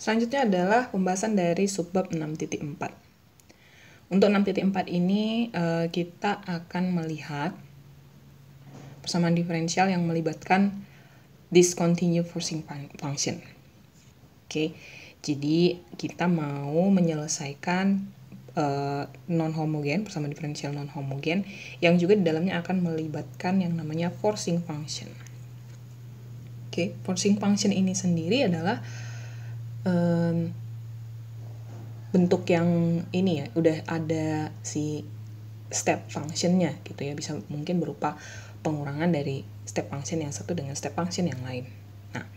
Selanjutnya adalah pembahasan dari subbab 6.4. Untuk 6.4 ini kita akan melihat persamaan diferensial yang melibatkan discontinued forcing function. Oke, jadi kita mau menyelesaikan non-homogen, persamaan diferensial non-homogen yang juga di dalamnya akan melibatkan yang namanya forcing function. Oke, forcing function ini sendiri adalah bentuk yang ini ya, udah ada si step functionnya gitu ya, bisa mungkin berupa pengurangan dari step function yang satu dengan step function yang lain. Nah,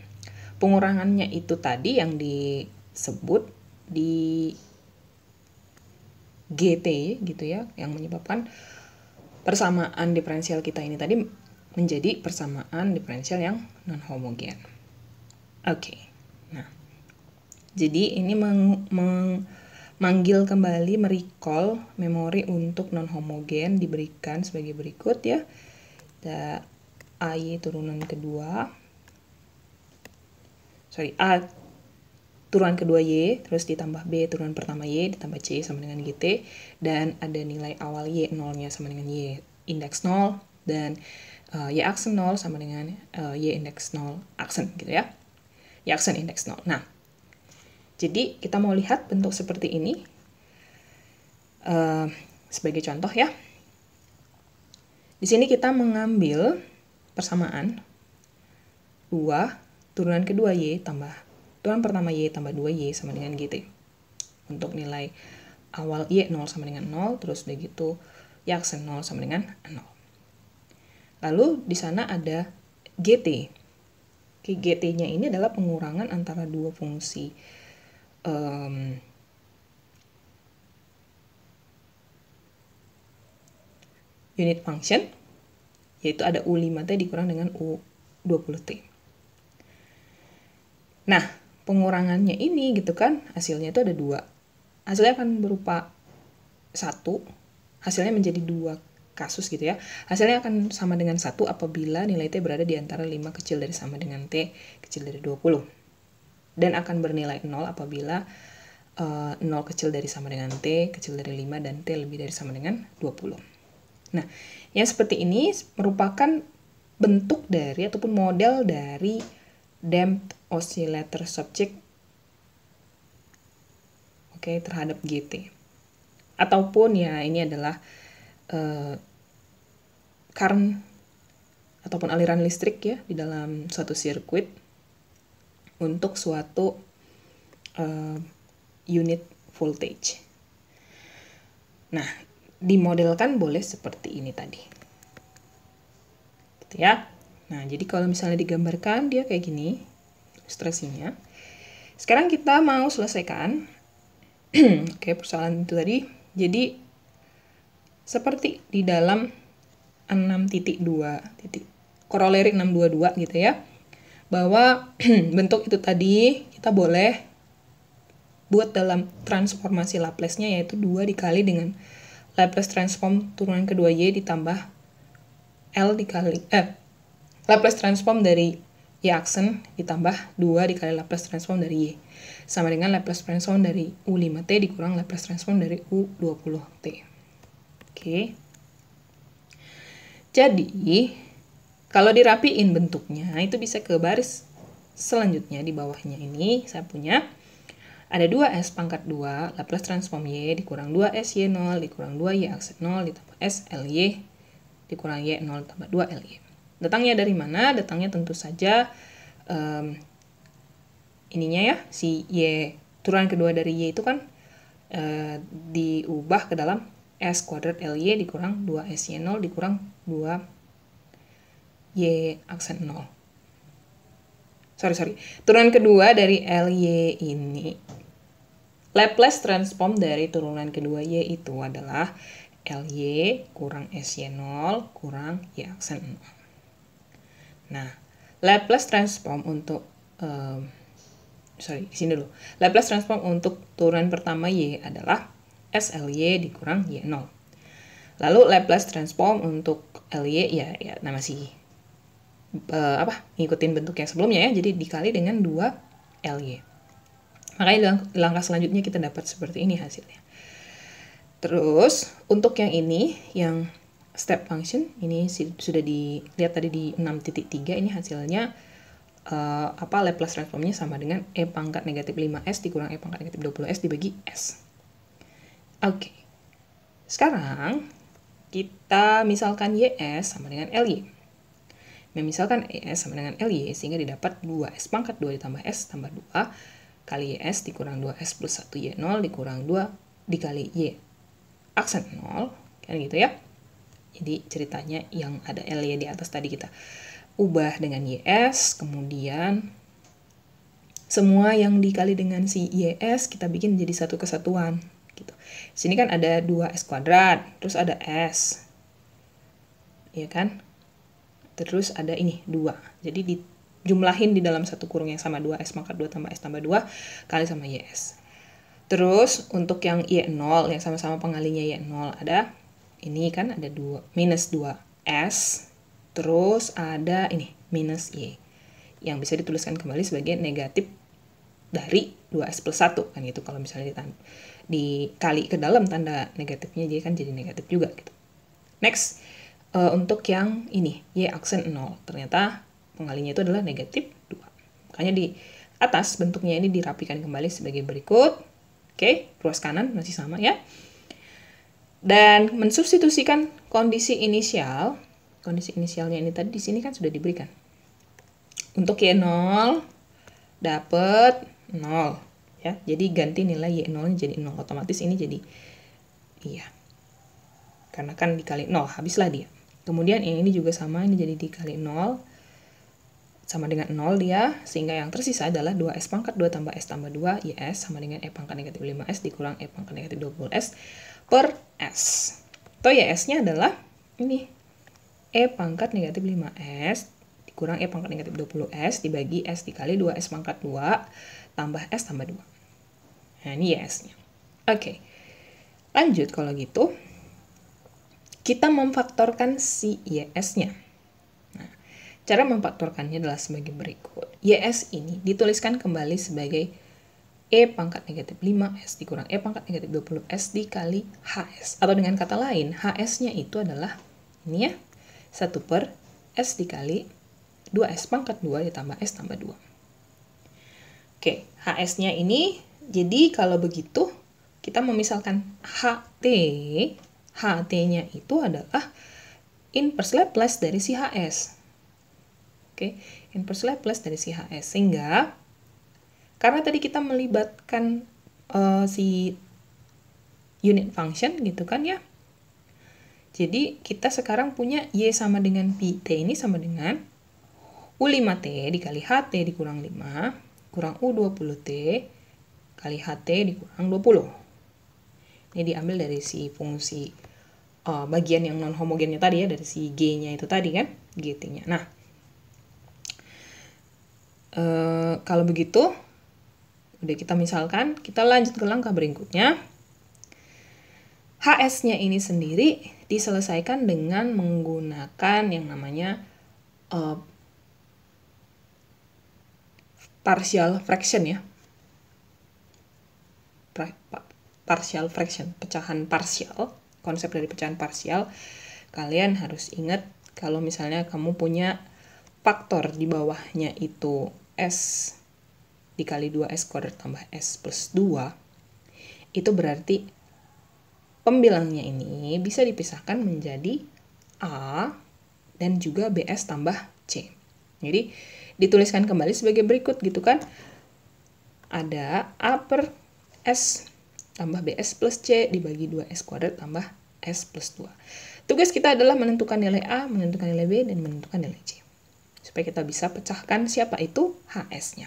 pengurangannya itu tadi yang disebut di GT gitu ya, yang menyebabkan persamaan diferensial kita ini tadi menjadi persamaan diferensial yang non-homogen. Oke. Nah, jadi ini memanggil kembali, merecall memori untuk non-homogen diberikan sebagai berikut ya. Ada AY turunan kedua. A turunan kedua Y, terus ditambah B turunan pertama Y, ditambah C sama dengan GT, dan ada nilai awal Y 0-nya sama dengan Y indeks 0, dan Y aksen 0 sama dengan Y indeks 0 aksen gitu ya. Y aksen indeks 0. Nah, jadi kita mau lihat bentuk seperti ini sebagai contoh ya. Di sini kita mengambil persamaan 2 turunan kedua Y tambah turunan pertama Y tambah 2Y sama dengan GT. Untuk nilai awal Y 0 sama dengan 0, terus begitu Y aksen 0 sama dengan 0. Lalu di sana ada GT. GT-nya ini adalah pengurangan antara dua fungsi unit function, yaitu ada U5T dikurang dengan U20T. Nah, pengurangannya ini gitu kan, hasilnya itu ada 2. Hasilnya akan berupa 1, hasilnya menjadi 2 kasus gitu ya. Hasilnya akan sama dengan 1 apabila nilai T berada di antara 5 kecil dari sama dengan T kecil dari 20. Dan akan bernilai 0 apabila 0 kecil dari sama dengan T kecil dari 5 dan T lebih dari sama dengan 20. Nah, yang seperti ini merupakan bentuk dari ataupun model dari damped oscillator subject terhadap GT. Ataupun ya ini adalah current ataupun aliran listrik ya di dalam suatu sirkuit untuk suatu unit voltage. Nah, dimodelkan boleh seperti ini tadi. Gitu ya. Nah, jadi kalau misalnya digambarkan dia kayak gini ilustrasinya. Sekarang kita mau selesaikan persoalan itu tadi. Jadi seperti di dalam 6.2 koroleri 622 gitu ya. Bahwa bentuk itu tadi kita boleh buat dalam transformasi Laplace-nya, yaitu 2 dikali dengan Laplace transform turunan kedua Y ditambah L dikali Laplace transform dari Y aksen ditambah 2 dikali Laplace transform dari Y sama dengan Laplace transform dari U5T dikurang Laplace transform dari U20T. Oke. Jadi, kalau dirapiin bentuknya, itu bisa ke baris selanjutnya di bawahnya ini saya punya ada 2S pangkat 2 Laplace transform Y dikurang 2S Y0 dikurang 2Y aksen 0 ditambah S LY dikurang Y0 tambah 2 LY. Datangnya dari mana? Datangnya tentu saja ininya ya, si Y turunan kedua dari Y itu kan diubah ke dalam S kuadrat LY dikurang 2S Y0 dikurang 2Y aksen 0. Turunan kedua dari LY ini, Laplace transform dari turunan kedua Y itu adalah LY kurang SY0 kurang Y aksen 0. Nah, Laplace transform untuk di sini dulu. Laplace transform untuk turunan pertama Y adalah SLY dikurang Y0. Lalu Laplace transform untuk LY ya masih ngikutin bentuk yang sebelumnya ya, jadi dikali dengan 2 LY. Makanya di langkah selanjutnya kita dapat seperti ini hasilnya. Terus untuk yang ini, yang step function, ini sudah dilihat tadi di 6.3, ini hasilnya Laplace transformnya sama dengan E pangkat negatif 5S dikurang E pangkat negatif 20S dibagi S. Oke. Sekarang kita misalkan YS sama dengan LY. Misalkan ES sama dengan LY, sehingga didapat 2S pangkat 2 ditambah S tambah 2 kali YS dikurang 2S plus 1 Y0 dikurang 2 dikali Y aksen 0, kan gitu ya. Jadi ceritanya yang ada LY di atas tadi kita ubah dengan YS, kemudian semua yang dikali dengan si YS kita bikin jadi satu kesatuan gitu. Sini kan ada 2S kuadrat, terus ada S. Ya kan? Terus ada ini 2. Jadi dijumlahin di dalam satu kurung yang sama 2S pangkat 2 tambah S tambah 2 kali sama YS. Terus untuk yang Y0 yang sama-sama pengalinya Y0 ada ini kan ada 2 minus 2S. Terus ada ini minus Y yang bisa dituliskan kembali sebagai negatif dari 2S plus 1 kan gitu. Kalau misalnya dikali ke dalam tanda negatifnya jadi kan jadi negatif juga gitu. Next, untuk yang ini Y aksen 0 ternyata pengalinya itu adalah negatif 2. Makanya di atas bentuknya ini dirapikan kembali sebagai berikut. Oke, ruas kanan masih sama ya. Dan mensubstitusikan kondisi inisialnya ini tadi di sini kan sudah diberikan. Untuk Y0 dapat 0 ya. Jadi ganti nilai Y0 jadi 0, otomatis ini jadi iya. Karena kan dikali 0, habislah dia. Kemudian ini juga sama, ini jadi dikali 0 sama dengan 0 dia, sehingga yang tersisa adalah 2S pangkat 2 tambah S tambah 2 YS sama dengan E pangkat negatif 5S dikurang E pangkat negatif 20S per S. Atau YS-nya adalah ini E pangkat negatif 5S dikurang E pangkat negatif 20S dibagi S dikali 2S pangkat 2 tambah S tambah 2. Nah ini YS-nya. Oke, lanjut kalau gitu. Kita memfaktorkan si YS-nya. Nah, cara memfaktorkannya adalah sebagai berikut. YS ini dituliskan kembali sebagai E pangkat negatif 5S dikurang E pangkat negatif 20S dikali HS. Atau dengan kata lain, HS-nya itu adalah ini ya, 1 per S dikali 2S pangkat 2 ditambah S tambah 2. Oke, HS-nya ini, jadi kalau begitu, kita memisalkan HT-nya itu adalah inverse Laplace dari si HS. Oke, inverse Laplace dari si HS. Sehingga, karena tadi kita melibatkan si unit function gitu kan ya. Jadi, kita sekarang punya Y sama dengan Pi. T ini sama dengan U5T dikali HT dikurang 5, kurang U20T kali HT dikurang 20. Ini diambil dari si fungsi bagian yang non homogennya tadi ya, dari si G-nya itu tadi kan, GT-nya. Nah, kalau begitu, udah kita misalkan, kita lanjut ke langkah berikutnya. HS-nya ini sendiri diselesaikan dengan menggunakan yang namanya partial fraction ya. Partial fraction, pecahan parsial, konsep dari pecahan parsial. Kalian harus ingat kalau misalnya kamu punya faktor di bawahnya itu S dikali 2S kuadrat tambah S plus 2, itu berarti pembilangnya ini bisa dipisahkan menjadi A dan juga BS tambah C. Jadi dituliskan kembali sebagai berikut gitu kan. Ada A per S tambah BS plus C dibagi 2S kuadrat tambah S plus 2. Tugas kita adalah menentukan nilai A, menentukan nilai B, dan menentukan nilai C. Supaya kita bisa pecahkan siapa itu HS-nya.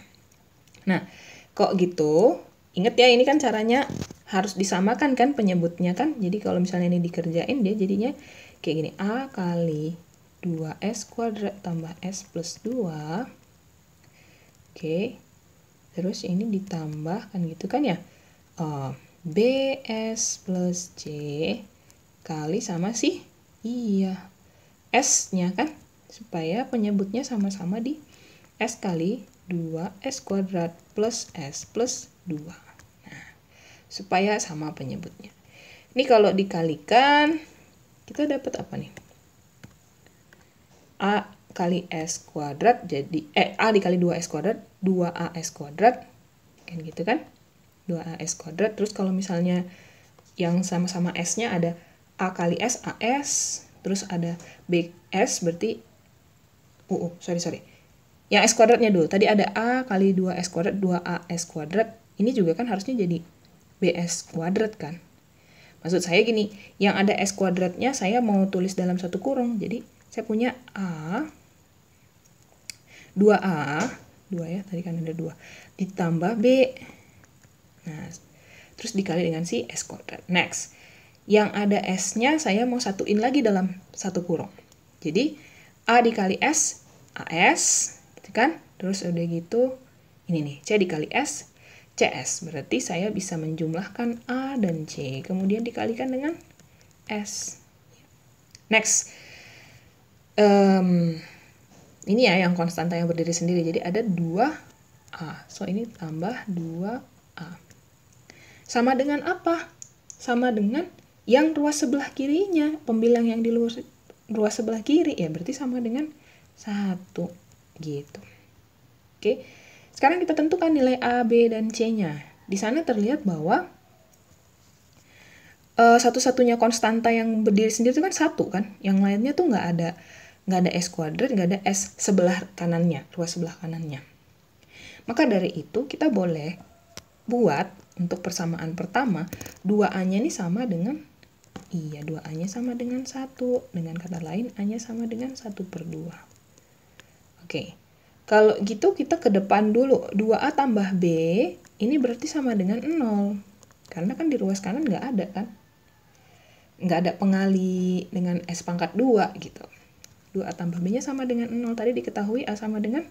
Nah, kok gitu, ingat ya ini kan caranya harus disamakan kan penyebutnya kan. Jadi kalau misalnya ini dikerjain dia jadinya kayak gini. A kali 2S kuadrat tambah S plus 2. Oke. Terus ini ditambah kan gitu kan ya. BS plus C kali sama sih S-nya kan, supaya penyebutnya sama-sama di S kali 2S kuadrat plus S plus 2. Nah, supaya sama penyebutnya. Ini kalau dikalikan, kita dapat apa nih? A kali S kuadrat jadi, A dikali 2S kuadrat, 2AS kuadrat. Kan gitu kan? 2AS kuadrat. Terus kalau misalnya yang sama-sama S-nya ada A kali S, AS. Terus ada BS, berarti, sorry. Yang S kuadratnya dulu. Tadi ada A kali 2S kuadrat, 2AS kuadrat. Ini juga kan harusnya jadi BS kuadrat kan? Maksud saya gini, yang ada S kuadratnya saya mau tulis dalam satu kurung. Jadi saya punya A, 2A, 2 ya, tadi kan ada 2, ditambah B. Nah, terus dikali dengan si S kuadrat. Next, yang ada S-nya saya mau satuin lagi dalam satu kurung. Jadi, A dikali S, AS, gitu kan? Terus udah gitu, ini nih, C dikali S, CS. Berarti saya bisa menjumlahkan A dan C, kemudian dikalikan dengan S. Next, ini ya yang konstanta yang berdiri sendiri. Jadi ada 2A. So, ini tambah 2A. Sama dengan apa? Sama dengan yang ruas sebelah kirinya. Pembilang yang di ruas sebelah kiri. Ya, berarti sama dengan 1. Gitu. Oke. Sekarang kita tentukan nilai A, B, dan C-nya. Di sana terlihat bahwa satu-satunya konstanta yang berdiri sendiri itu kan 1 kan. Yang lainnya tuh nggak ada S kuadrat, nggak ada S sebelah kanannya, ruas sebelah kanannya. Maka dari itu kita boleh buat untuk persamaan pertama, 2A-nya ini sama dengan, 2A-nya sama dengan 1. Dengan kata lain, A-nya sama dengan 1/2. Oke, kalau gitu kita ke depan dulu. 2A tambah B, ini berarti sama dengan 0. Karena kan di ruas kanan nggak ada kan. Nggak ada pengali dengan S pangkat 2 gitu. 2A tambah B-nya sama dengan 0. Tadi diketahui A sama dengan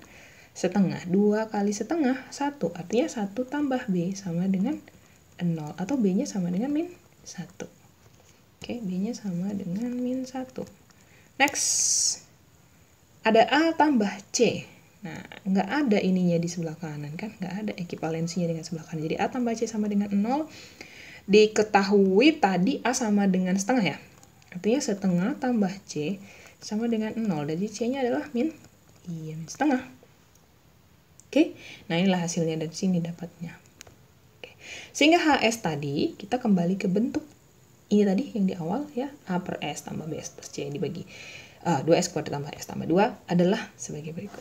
setengah. 2 kali setengah, 1. Artinya 1 tambah B sama dengan 0. Atau B-nya sama dengan min 1. Oke, B-nya sama dengan min 1. Next. Ada A tambah C. Nah, nggak ada ininya di sebelah kanan kan. Nggak ada ekivalensinya dengan sebelah kanan. Jadi A tambah C sama dengan 0. Diketahui tadi A sama dengan setengah ya. Artinya setengah tambah C sama dengan 0. Jadi C-nya adalah min setengah. Oke, nah inilah hasilnya dari sini dapatnya. Oke. Sehingga HS tadi, kita kembali ke bentuk ini tadi yang di awal ya. A per S tambah BS plus C dibagi 2S kuadrat tambah S tambah 2 adalah sebagai berikut.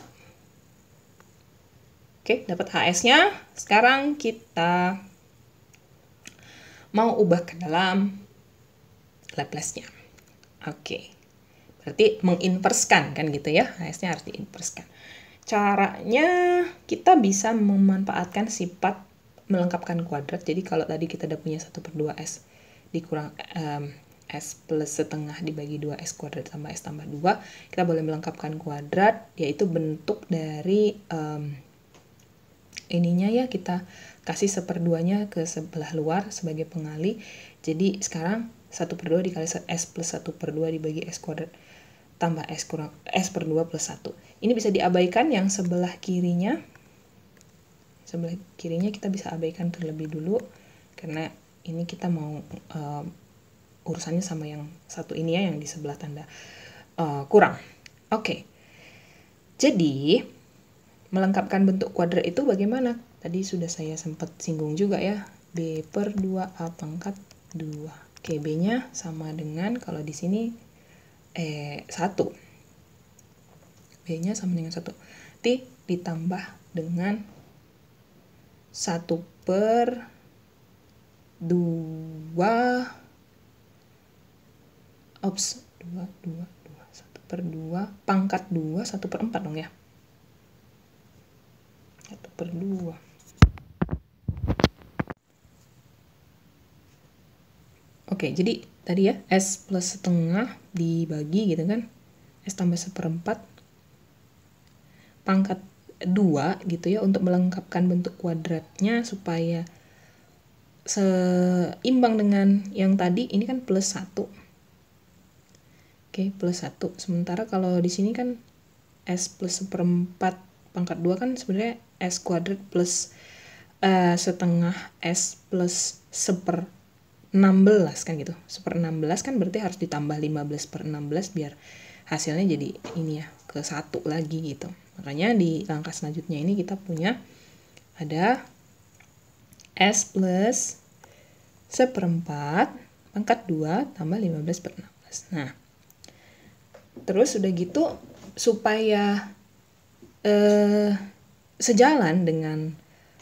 Oke, dapat HS-nya. Sekarang kita mau ubah ke dalam Laplace-nya. Oke. Berarti menginverskan kan gitu ya. HS-nya harus diinverskan. Caranya kita bisa memanfaatkan sifat melengkapkan kuadrat. Jadi kalau tadi kita udah punya 1/2S dikurang S plus setengah dibagi 2S kuadrat tambah S tambah 2, kita boleh melengkapkan kuadrat, yaitu bentuk dari ininya ya, kita kasih 1/2-nya ke sebelah luar sebagai pengali. Jadi sekarang 1/2 dikali S plus 1/2 dibagi S kuadrat tambah S kurang S per 2 plus 1. Ini bisa diabaikan yang sebelah kirinya. Sebelah kirinya kita bisa abaikan terlebih dulu. Karena ini kita mau urusannya sama yang satu ini ya, yang di sebelah tanda kurang. Oke. Jadi, melengkapkan bentuk kuadrat itu bagaimana? Tadi sudah saya sempat singgung juga ya. B per 2A pangkat 2. Oke, B-nya sama dengan, kalau di sini 1. B-nya sama dengan 1. T ditambah dengan 1/2 1/2 pangkat 2 1/4 dong ya. 1/2. Oke, jadi tadi ya S plus setengah dibagi gitu kan. S tambah 1/4 pangkat 2 gitu ya, untuk melengkapkan bentuk kuadratnya supaya seimbang dengan yang tadi. Ini kan plus 1. Oke, plus 1. Sementara kalau di sini kan S plus 1/4 pangkat 2 kan sebenarnya S kuadrat plus setengah S plus 1/16 kan gitu. 1/16 kan berarti harus ditambah 15/16 biar hasilnya jadi ini ya, ke 1 lagi gitu. Makanya di langkah selanjutnya ini kita punya ada S plus 1/4 pangkat 2 tambah 15/16. Nah, terus udah gitu supaya sejalan dengan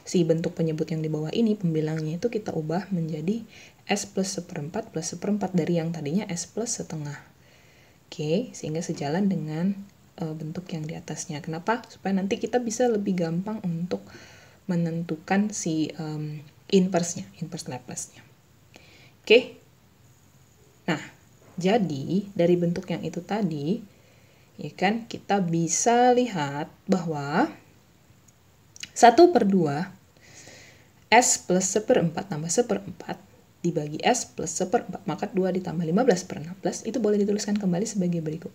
si bentuk penyebut yang di bawah ini, pembilangnya itu kita ubah menjadi S plus 1/4 plus 1/4 dari yang tadinya S plus setengah. Oke, sehingga sejalan dengan bentuk yang di atasnya. Kenapa? Supaya nanti kita bisa lebih gampang untuk menentukan si inverse-nya, inverse Laplace-nya. Oke. Nah, jadi dari bentuk yang itu tadi, ya kan, kita bisa lihat bahwa 1/2 S plus 1/4 tambah 1/4 dibagi S plus 1/4 maka 2 ditambah 15/16 itu boleh dituliskan kembali sebagai berikut.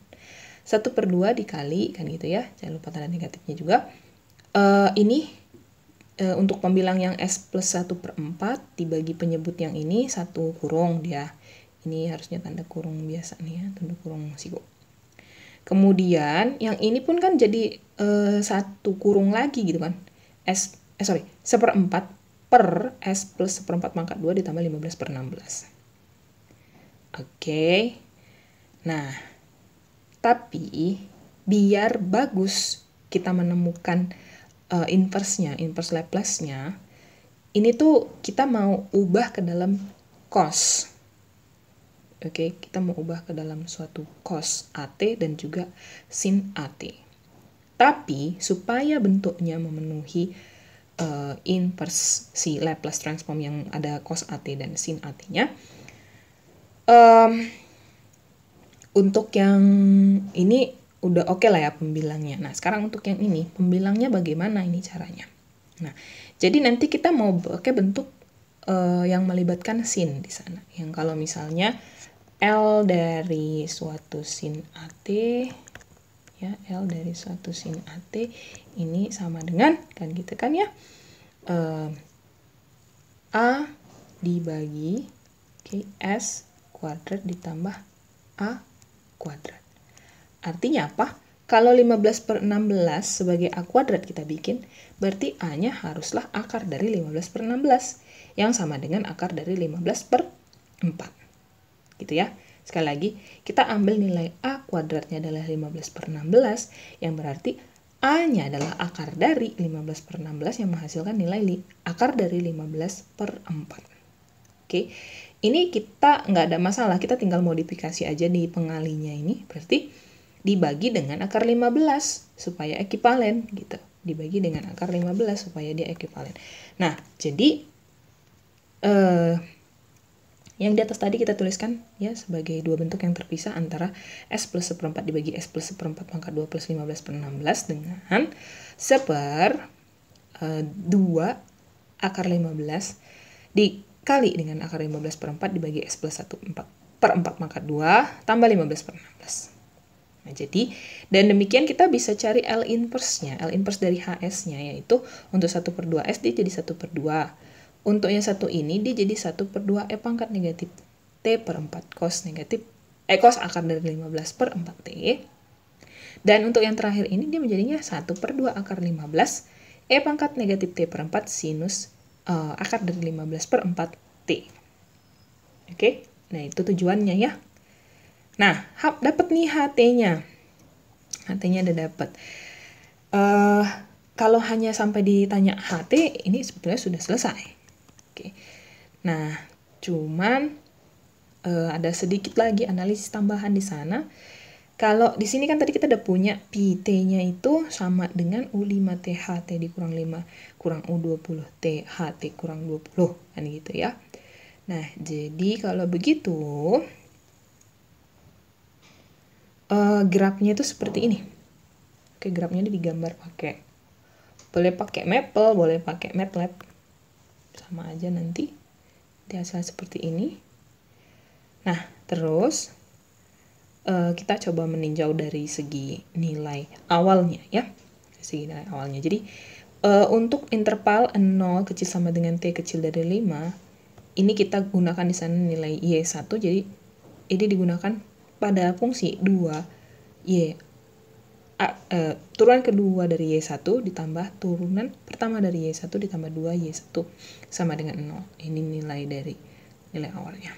1/2 dikali, kan gitu ya, jangan lupa tanda negatifnya juga. Ini untuk pembilang yang S plus 1/4 dibagi penyebut yang ini 1 kurung dia. Ini harusnya tanda kurung biasa nih ya, tanda kurung siku. Kemudian yang ini pun kan jadi 1 kurung lagi gitu kan. 1/4 per S plus 1/4 pangkat 2 ditambah 15/16. Oke. Nah, tapi biar bagus kita menemukan inverse-nya, inverse Laplace-nya, ini tuh kita mau ubah ke dalam cos. Oke, kita mau ubah ke dalam suatu cos AT dan juga sin AT. Tapi supaya bentuknya memenuhi inverse si Laplace transform yang ada cos AT dan sin AT-nya, untuk yang ini udah oke lah ya pembilangnya. Nah, sekarang untuk yang ini, pembilangnya bagaimana ini caranya? Nah, jadi nanti kita mau pakai bentuk yang melibatkan sin di sana. Yang kalau misalnya L dari suatu sin AT, ya, L dari suatu sin AT ini sama dengan, kan gitu kan ya, A dibagi S kuadrat ditambah A kuadrat. Artinya apa? Kalau 15/16 sebagai A kuadrat kita bikin, berarti A-nya haruslah akar dari 15/16, yang sama dengan akar dari 15/4. Gitu ya. Sekali lagi, kita ambil nilai A kuadratnya adalah 15/16, yang berarti A-nya adalah akar dari 15/16 yang menghasilkan nilai akar dari 15/4. Oke, ini kita nggak ada masalah, kita tinggal modifikasi aja di pengalinya ini, berarti dibagi dengan akar 15 supaya ekivalen gitu. Dibagi dengan akar 15 supaya dia ekivalen. Nah, jadi yang di atas tadi kita tuliskan ya sebagai dua bentuk yang terpisah antara S plus 1/4 dibagi S plus 1/4 pangkat 2 plus 15/16 dengan 1/2 akar 15 dikali dengan akar 15/4 dibagi S plus 1/4 pangkat 2 tambah 15/16. Nah, jadi, dan demikian kita bisa cari L inverse-nya. L inverse dari HS-nya yaitu untuk 1/2S dia jadi 1/2. Untuk yang satu ini dia jadi 1/2 E pangkat negatif T/4 cos akar dari 15/4T. Dan untuk yang terakhir ini dia menjadinya 1/2 akar 15 E pangkat negatif T/4 sinus akar dari 15/4T. Oke, nah itu tujuannya ya. Nah, dapat nih HT-nya. HT-nya udah dapat. Kalau hanya sampai ditanya HT, ini sebetulnya sudah selesai. Oke. Nah, cuman ada sedikit lagi analisis tambahan di sana. Kalau di sini kan tadi kita udah punya PT-nya itu sama dengan U5THT dikurang 5 kurang U20THT kurang 20, kan gitu ya. Nah, jadi kalau begitu grafnya itu seperti ini. Oke, grafnya ini digambar boleh pakai Maple, boleh pakai MATLAB, sama aja nanti hasil seperti ini. Nah, terus kita coba meninjau dari segi nilai awalnya ya. segi nilai awalnya. Jadi untuk interval 0 kecil sama dengan T kecil dari 5, ini kita gunakan di sana nilai Y1, jadi ini digunakan pada fungsi 2Y. Turunan kedua dari Y1 ditambah turunan pertama dari Y1 ditambah 2Y1 sama dengan 0. Ini nilai dari nilai awalnya.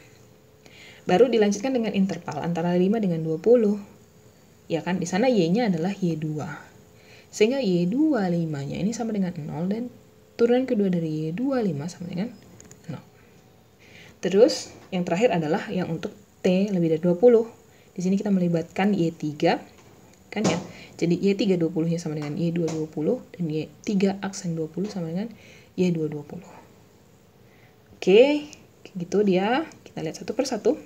Baru dilanjutkan dengan interval antara 5 dengan 20. Ya kan, di sana Y-nya adalah Y2. Sehingga Y25-nya ini sama dengan 0 dan turunan kedua dari Y25 sama dengan 0. Terus yang terakhir adalah yang untuk T lebih dari 20. Di sini kita melibatkan Y3 kan ya. Jadi Y3 20-nya sama dengan Y2 20 dan Y3 aksen 20 sama dengan Y2 20. Oke, gitu dia. Kita lihat satu persatu.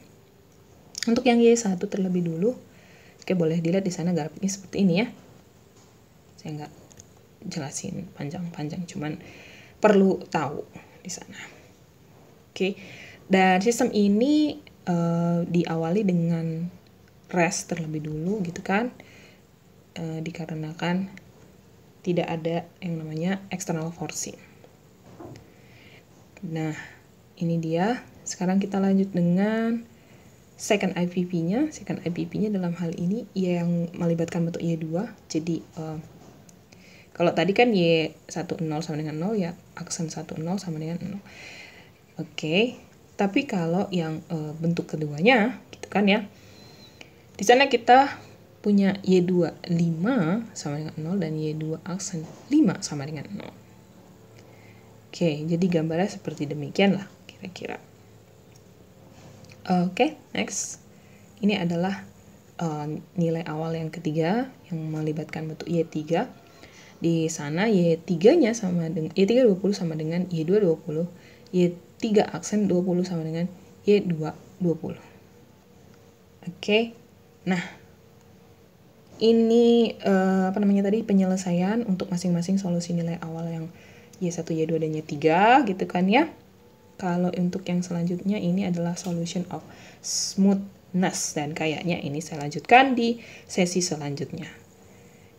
Untuk yang Y1 terlebih dulu. Oke, boleh dilihat di sana grafiknya seperti ini ya. Saya nggak jelasin panjang-panjang, cuman perlu tahu di sana. Oke, dan sistem ini diawali dengan rest terlebih dulu gitu kan, dikarenakan tidak ada yang namanya external forcing. Nah, ini dia. Sekarang kita lanjut dengan second IPP-nya. Second IPP-nya dalam hal ini yang melibatkan bentuk Y2. Jadi kalau tadi kan Y10 sama dengan 0, ya aksen 10 sama dengan 0. Oke, tapi kalau yang bentuk keduanya, gitu kan ya. Di sana kita punya Y2 5 sama dengan 0 dan Y2 aksen 5 sama dengan 0. Oke, jadi gambarnya seperti demikian lah kira-kira. Oke, next. Ini adalah nilai awal yang ketiga yang melibatkan bentuk Y3. Di sana Y3-nya sama dengan Y3 20 sama dengan Y2 20. Y3 aksen 20 sama dengan Y2 20. Oke. Nah, ini penyelesaian untuk masing-masing solusi nilai awal yang Y1, Y2 dan Y3 gitu kan ya. Kalau untuk yang selanjutnya ini adalah solution of smoothness dan kayaknya ini saya lanjutkan di sesi selanjutnya.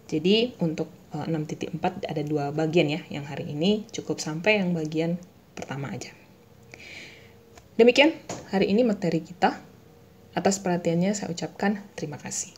Jadi untuk 6.4 ada 2 bagian ya, yang hari ini cukup sampai yang bagian pertama aja. Demikian hari ini materi kita. Atas perhatiannya saya ucapkan terima kasih.